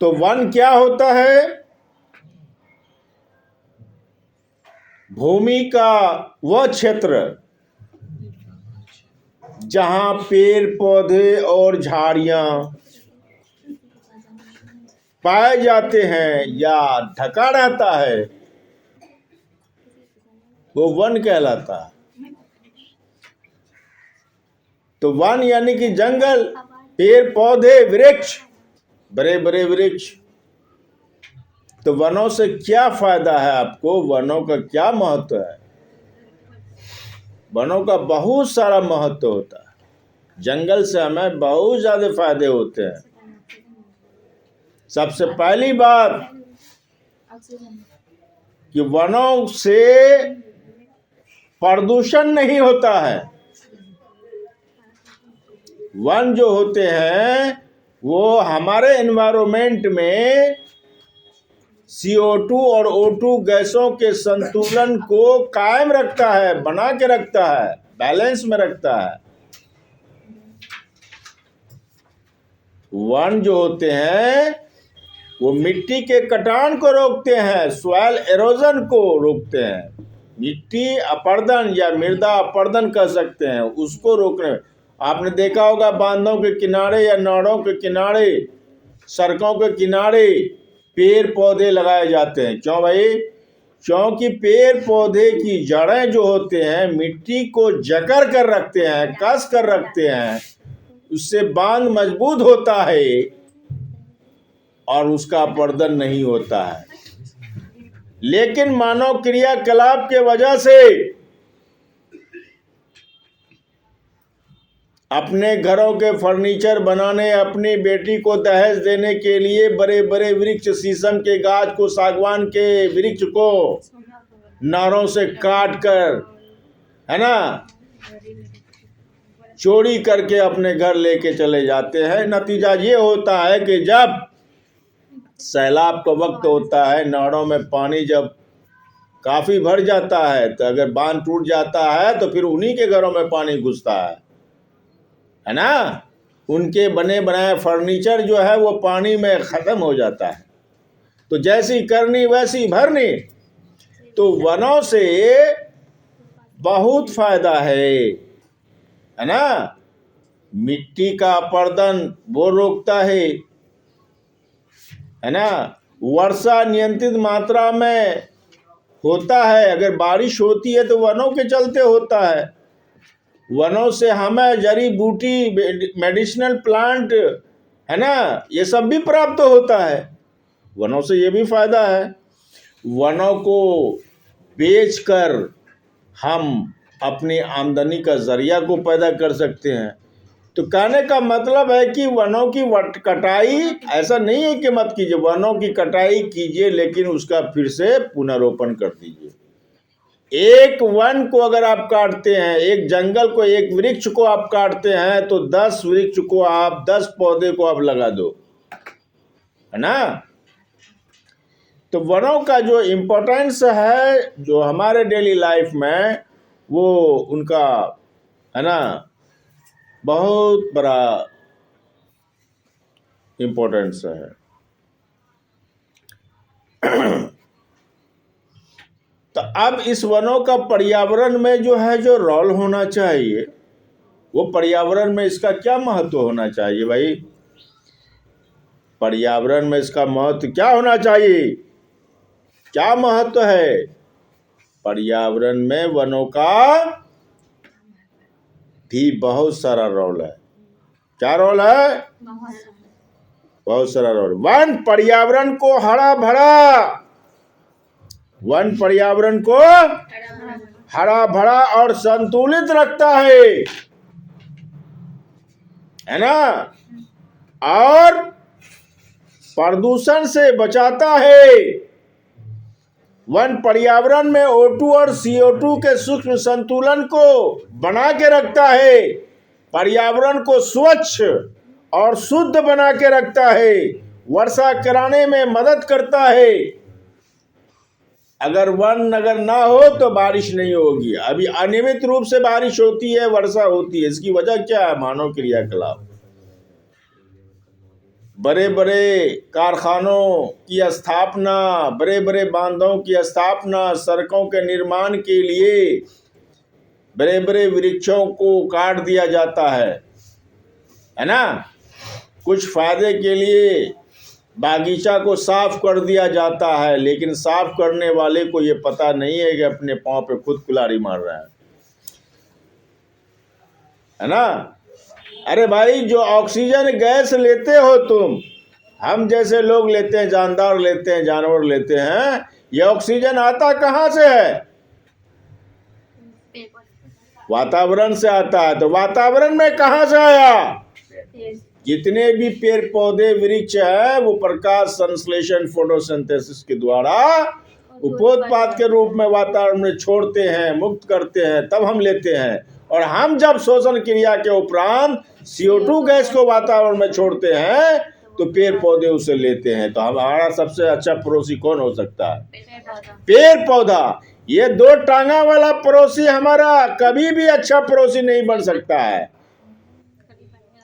तो वन क्या होता है? भूमि का वह क्षेत्र जहां पेड़ पौधे और झाड़ियां पाए जाते हैं या ढका रहता है, वो वन कहलाता है। तो वन यानी कि जंगल, पेड़ पौधे, वृक्ष, बड़े बड़े वृक्ष। तो वनों से क्या फायदा है आपको? वनों का क्या महत्व है? वनों का बहुत सारा महत्व होता है। जंगल से हमें बहुत ज्यादा फायदे होते हैं। सबसे पहली बात कि वनों से प्रदूषण नहीं होता है। वन जो होते हैं वो हमारे एनवायरमेंट में CO2 और O2 गैसों के संतुलन को कायम रखता है, बना के रखता है, बैलेंस में रखता है। वन जो होते हैं वो मिट्टी के कटान को रोकते हैं, सॉइल एरोजन को रोकते हैं। मिट्टी अपरदन या मृदा अपरदन कह सकते हैं, उसको रोकने। आपने देखा होगा बांधों के किनारे या नाड़ों के किनारे, सड़कों के किनारे पेड़ पौधे लगाए जाते हैं। क्यों भाई? क्योंकि पेड़ पौधे की जड़ें जो होते हैं मिट्टी को जकड़ कर रखते हैं, कस कर रखते हैं, उससे बांध मजबूत होता है और उसका अपरदन नहीं होता है। लेकिन मानव क्रियाकलाप के वजह से अपने घरों के फर्नीचर बनाने, अपनी बेटी को दहेज देने के लिए बड़े बड़े वृक्ष, शीशम के गाछ को, सागवान के वृक्ष को नारों से काट कर, है ना, चोरी करके अपने घर लेके चले जाते हैं। नतीजा ये होता है कि जब सैलाब का वक्त होता है, नारों में पानी जब काफी भर जाता है, तो अगर बांध टूट जाता है तो फिर उन्हीं के घरों में पानी घुसता है ना। उनके बने बनाए फर्नीचर जो है वो पानी में खत्म हो जाता है। तो जैसी करनी वैसी भरनी। तो वनों से बहुत फायदा है ना। मिट्टी का अपरदन वो रोकता है ना। वर्षा नियंत्रित मात्रा में होता है। अगर बारिश होती है तो वनों के चलते होता है। वनों से हमें जड़ी बूटी, मेडिसिनल प्लांट, है ना, ये सब भी प्राप्त होता है। वनों से ये भी फायदा है। वनों को बेचकर हम अपनी आमदनी का जरिया को पैदा कर सकते हैं। तो कहने का मतलब है कि वनों की कटाई ऐसा नहीं है कि मत कीजिए, वनों की कटाई कीजिए, लेकिन उसका फिर से पुनरोपण कर दीजिए। एक वन को अगर आप काटते हैं, एक जंगल को, एक वृक्ष को आप काटते हैं, तो 10 वृक्ष को आप, 10 पौधे को आप लगा दो, है ना। तो वनों का जो इम्पोर्टेंस है जो हमारे डेली लाइफ में, वो उनका, है ना, बहुत बड़ा इम्पोर्टेंस है। तो अब इस वनों का पर्यावरण में जो है जो रोल होना चाहिए, वो पर्यावरण में इसका क्या महत्व होना चाहिए भाई? पर्यावरण में इसका महत्व क्या होना चाहिए? क्या महत्व है पर्यावरण में? वनों का भी बहुत सारा रोल है। क्या रोल है? बहुत सारा रोल। वन पर्यावरण को हरा भरा, वन पर्यावरण को हरा भरा और संतुलित रखता है ना, और प्रदूषण से बचाता है। वन पर्यावरण में O2 और CO2 के सूक्ष्म संतुलन को बना के रखता है, पर्यावरण को स्वच्छ और शुद्ध बना के रखता है, वर्षा कराने में मदद करता है। अगर वन अगर ना हो तो बारिश नहीं होगी। अभी अनियमित रूप से बारिश होती है, वर्षा होती है, इसकी वजह क्या है? मानव क्रियाकलाप। बड़े बड़े कारखानों की स्थापना, बड़े बड़े बांधों की स्थापना, सड़कों के निर्माण के लिए बड़े बड़े वृक्षों को काट दिया जाता है ना। कुछ फायदे के लिए बागीचा को साफ कर दिया जाता है, लेकिन साफ करने वाले को ये पता नहीं है कि अपने पांव पे खुद कुल्हाड़ी मार रहा है ना। अरे भाई, जो ऑक्सीजन गैस लेते हो तुम, हम जैसे लोग लेते हैं, जानदार लेते हैं, जानवर लेते हैं, ये ऑक्सीजन आता कहाँ से है? वातावरण से आता है। तो वातावरण में कहाँ से आया? जितने भी पेड़ पौधे वृक्ष है वो प्रकाश संश्लेषण फोटोसिंथेसिस के द्वारा उपोत्पाद के रूप में वातावरण में छोड़ते हैं, मुक्त करते हैं, तब हम लेते हैं। और हम जब शोषण क्रिया के उपरांत CO2 गैस को वातावरण में छोड़ते हैं तो पेड़ पौधे उसे लेते हैं। तो हमारा सबसे अच्छा पड़ोसी कौन हो सकता है? पेड़ पौधा। ये दो टांगा वाला पड़ोसी हमारा कभी भी अच्छा पड़ोसी नहीं बन सकता है।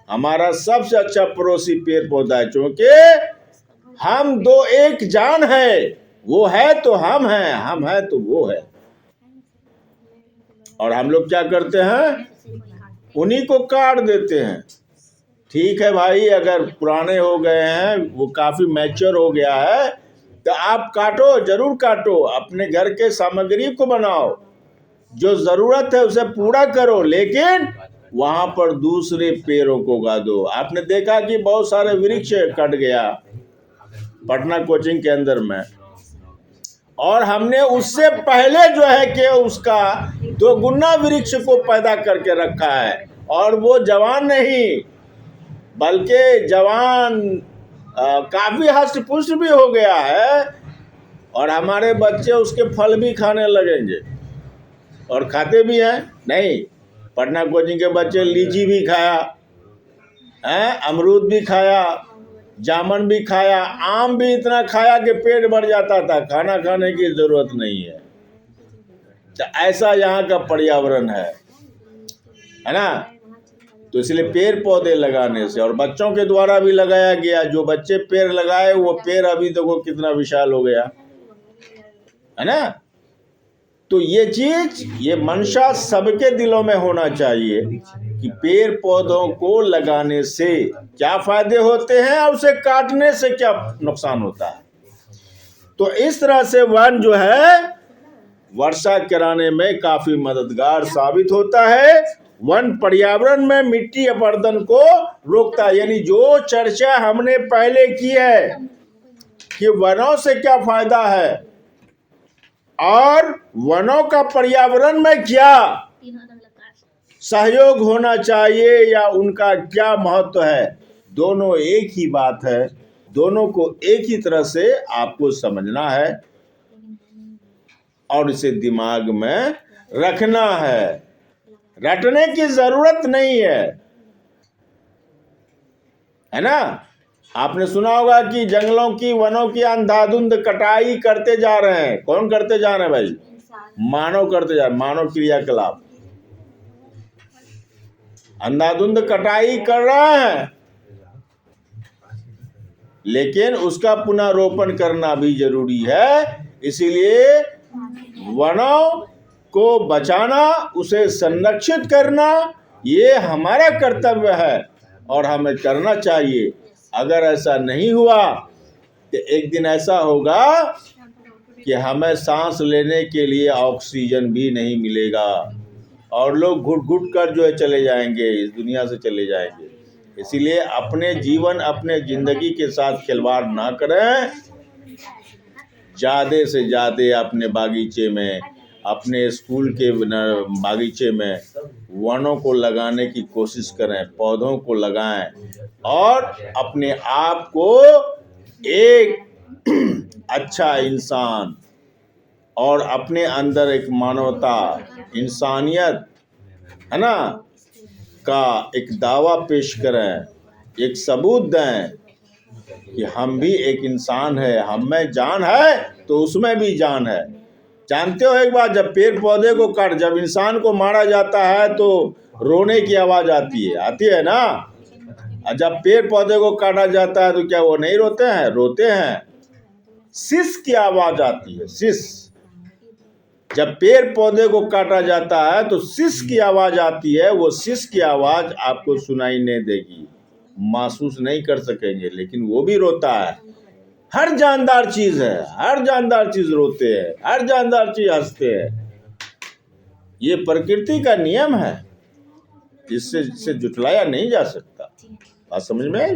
हमारा सबसे अच्छा पड़ोसी पेड़ पौधा है, क्योंकि हम दो एक जान है। वो है तो हम हैं, हम है तो वो है। और हम लोग क्या करते हैं? उन्हीं को काट देते हैं। ठीक है भाई, अगर पुराने हो गए हैं, वो काफी मैच्योर हो गया है, तो आप काटो, जरूर काटो, अपने घर के सामग्री को बनाओ, जो जरूरत है उसे पूरा करो, लेकिन वहां पर दूसरे पेड़ों को उगा दो। आपने देखा कि बहुत सारे वृक्ष कट गया पटना कोचिंग के अंदर में, और हमने उससे पहले जो है कि उसका 2 गुना वृक्ष को पैदा करके रखा है, और वो जवान नहीं बल्कि जवान काफी हष्ट पुष्ट भी हो गया है, और हमारे बच्चे उसके फल भी खाने लगेंगे और खाते भी हैं। नहीं, पटना कोचिंग के बच्चे लीची भी खाया है, अमरूद भी खाया, जामुन भी खाया, आम भी इतना खाया कि पेट भर जाता था, खाना खाने की जरूरत नहीं है। तो ऐसा यहाँ का पर्यावरण है ना। तो इसलिए पेड़ पौधे लगाने से, और बच्चों के द्वारा भी लगाया गया, जो बच्चे पेड़ लगाए वो पेड़ अभी देखो कितना विशाल हो गया है ना। तो ये चीज, ये मंशा सबके दिलों में होना चाहिए कि पेड़ पौधों को लगाने से क्या फायदे होते हैं और उसे काटने से क्या नुकसान होता है। तो इस तरह से वन जो है वर्षा कराने में काफी मददगार साबित होता है। वन पर्यावरण में मिट्टी अपरदन को रोकता है। यानी जो चर्चा हमने पहले की है कि वनों से क्या फायदा है और वनों का पर्यावरण में क्या सहयोग होना चाहिए या उनका क्या महत्व है, दोनों एक ही बात है। दोनों को एक ही तरह से आपको समझना है और इसे दिमाग में रखना है। रटने की जरूरत नहीं है ना। आपने सुना होगा कि जंगलों की, वनों की अंधाधुंध कटाई करते जा रहे हैं। कौन करते जा रहे हैं भाई? मानव करते जा रहे, मानव क्रियाकलाप अंधाधुंध कटाई कर रहे हैं, लेकिन उसका पुनर्रोपण करना भी जरूरी है। इसीलिए वनों को बचाना, उसे संरक्षित करना, ये हमारा कर्तव्य है और हमें करना चाहिए। अगर ऐसा नहीं हुआ तो एक दिन ऐसा होगा कि हमें सांस लेने के लिए ऑक्सीजन भी नहीं मिलेगा और लोग घुट घुट कर जो है चले जाएंगे, इस दुनिया से चले जाएंगे। इसीलिए अपने जीवन, अपने जिंदगी के साथ खिलवाड़ ना करें। ज़्यादा से ज़्यादा अपने बागीचे में, अपने स्कूल के बागीचे में वनों को लगाने की कोशिश करें, पौधों को लगाएं और अपने आप को एक अच्छा इंसान और अपने अंदर एक मानवता, इंसानियत है ना का एक दावा पेश करें, एक सबूत दें कि हम भी एक इंसान है, हम में जान है तो उसमें भी जान है। जानते हो एक बात, जब पेड़ पौधे को काट, जब इंसान को मारा जाता है तो रोने की आवाज आती है ना। और जब पेड़ पौधे को काटा जाता है तो क्या वो नहीं रोते हैं? रोते हैं। सिस की आवाज आती है, सिस। जब पेड़ पौधे को काटा जाता है तो सिस की आवाज आती है। वो सिस की आवाज आपको सुनाई नहीं देगी, महसूस नहीं कर सकेंगे, लेकिन वो भी रोता है। हर जानदार चीज है, हर जानदार चीज रोते हैं, हर जानदार चीज हंसते हैं। ये प्रकृति का नियम है, इससे जुटलाया नहीं जा सकता। बात समझ में आई?